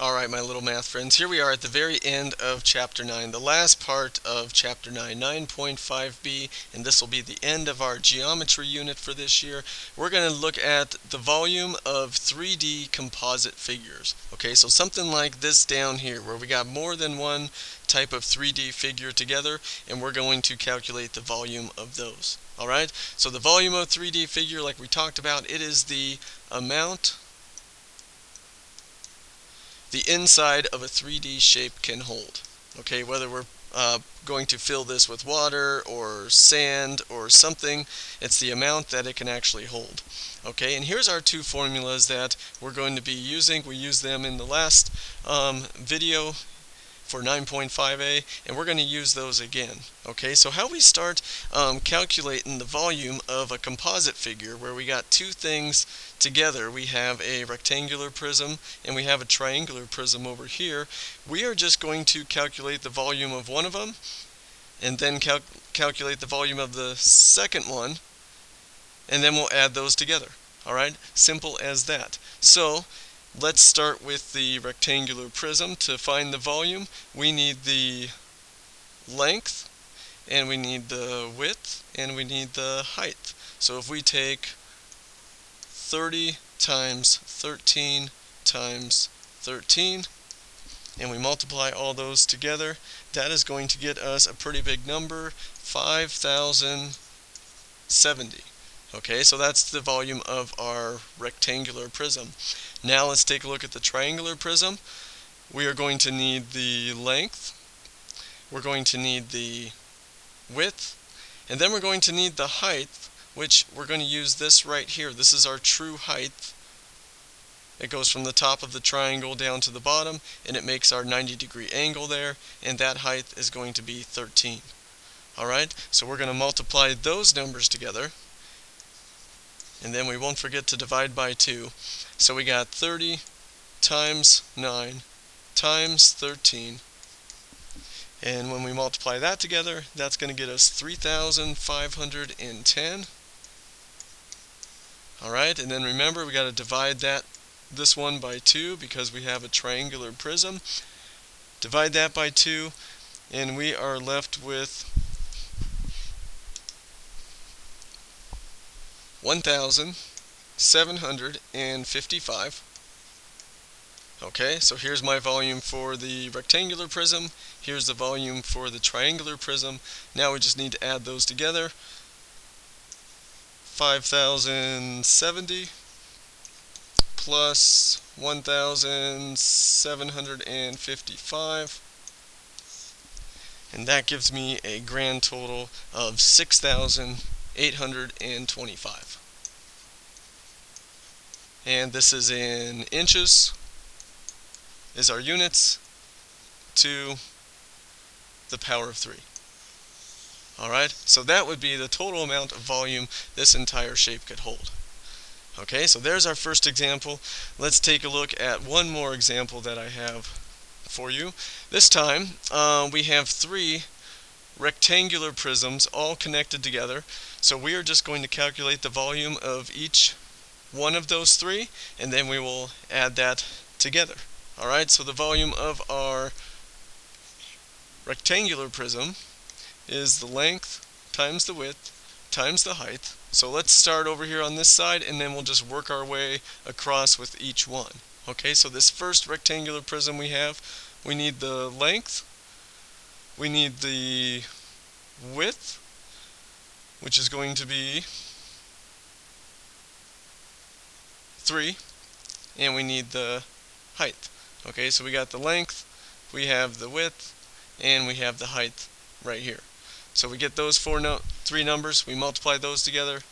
Alright, my little math friends, here we are at the very end of Chapter 9, the last part of Chapter 9, 9.5b, and this will be the end of our geometry unit for this year. We're going to look at the volume of 3D composite figures. Okay, so something like this down here, where we got more than one type of 3D figure together, and we're going to calculate the volume of those. Alright, so the volume of 3D figure, like we talked about, it is the amount the inside of a 3D shape can hold. Okay, whether we're going to fill this with water or sand or something, it's the amount that it can actually hold. Okay, and here's our two formulas that we're going to be using. We used them in the last video for 9.5a, and we're going to use those again. Okay, so how we start calculating the volume of a composite figure where we got two things together. We have a rectangular prism and we have a triangular prism over here. We are just going to calculate the volume of one of them and then calculate the volume of the second one, and then we'll add those together. Alright, simple as that. So let's start with the rectangular prism. To find the volume, we need the length, and we need the width, and we need the height. So if we take 30 times 13 times 13, and we multiply all those together, that is going to get us a pretty big number, 5,070. Okay, so that's the volume of our rectangular prism. Now let's take a look at the triangular prism. We are going to need the length, we're going to need the width, and then we're going to need the height, which we're going to use this right here. This is our true height. It goes from the top of the triangle down to the bottom, and it makes our 90-degree angle there, and that height is going to be 13. Alright, so we're going to multiply those numbers together, and then we won't forget to divide by 2. So we got 30 times 9 times 13, and when we multiply that together, that's going to get us 3,510. Alright, and then remember, we got to divide this one by 2 because we have a triangular prism. Divide that by 2, and we are left with 1,755. Okay, so here's my volume for the rectangular prism. Here's the volume for the triangular prism. Now we just need to add those together. 5,070 plus 1,755, and that gives me a grand total of 6,825. And this is in inches, is our units, to the power of 3. Alright, so that would be the total amount of volume this entire shape could hold. Okay, so there's our first example. Let's take a look at one more example that I have for you. This time, we have 3 rectangular prisms all connected together. So we are just going to calculate the volume of each one of those 3, and then we will add that together. Alright, so the volume of our rectangular prism is the length times the width times the height. So let's start over here on this side, and then we'll just work our way across with each one. Okay, so this first rectangular prism we need the length, we need the width, which is going to be 3, and we need the height. Okay, so we got the length, we have the width, and we have the height right here. So we get those 3 numbers, we multiply those together,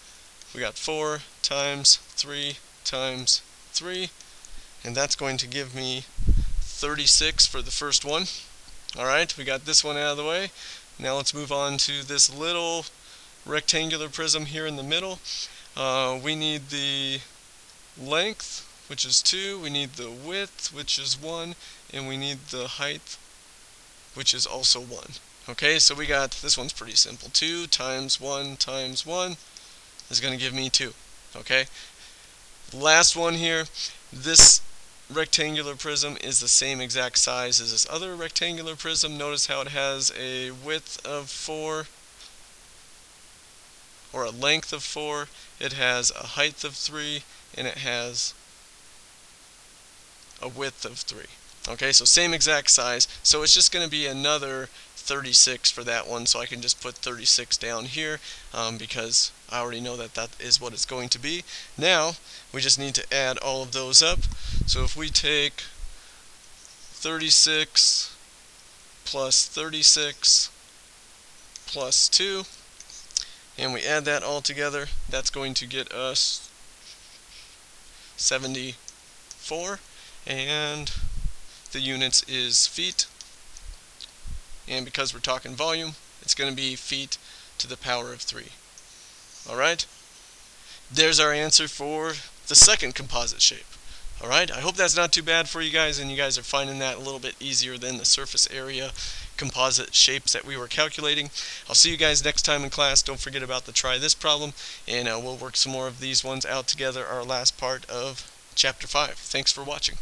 we got 4 times 3 times 3, and that's going to give me 36 for the first one. Alright, we got this one out of the way. Now let's move on to this little rectangular prism here in the middle. We need the length, which is 2, we need the width, which is 1, and we need the height, which is also 1. Okay, so we got, this one's pretty simple. 2 times 1 is going to give me 2. Okay, Last one here. This rectangular prism is the same exact size as this other rectangular prism. Notice how it has a width of 4, or a length of 4. It has a height of 3, and it has a width of 3. Okay, so same exact size. So it's just going to be another 36 for that one. So I can just put 36 down here because I already know that that is what it's going to be. Now we just need to add all of those up. So if we take 36 plus 36 plus 2, and we add that all together, that's going to get us 74, and the units is feet, and because we're talking volume, it's going to be feet to the power of 3. Alright, there's our answer for the second composite shape. Alright, I hope that's not too bad for you guys, and you guys are finding that a little bit easier than the surface area composite shapes that we were calculating. I'll see you guys next time in class. Don't forget about the try this problem, and we'll work some more of these ones out together, our last part of Chapter 5. Thanks for watching.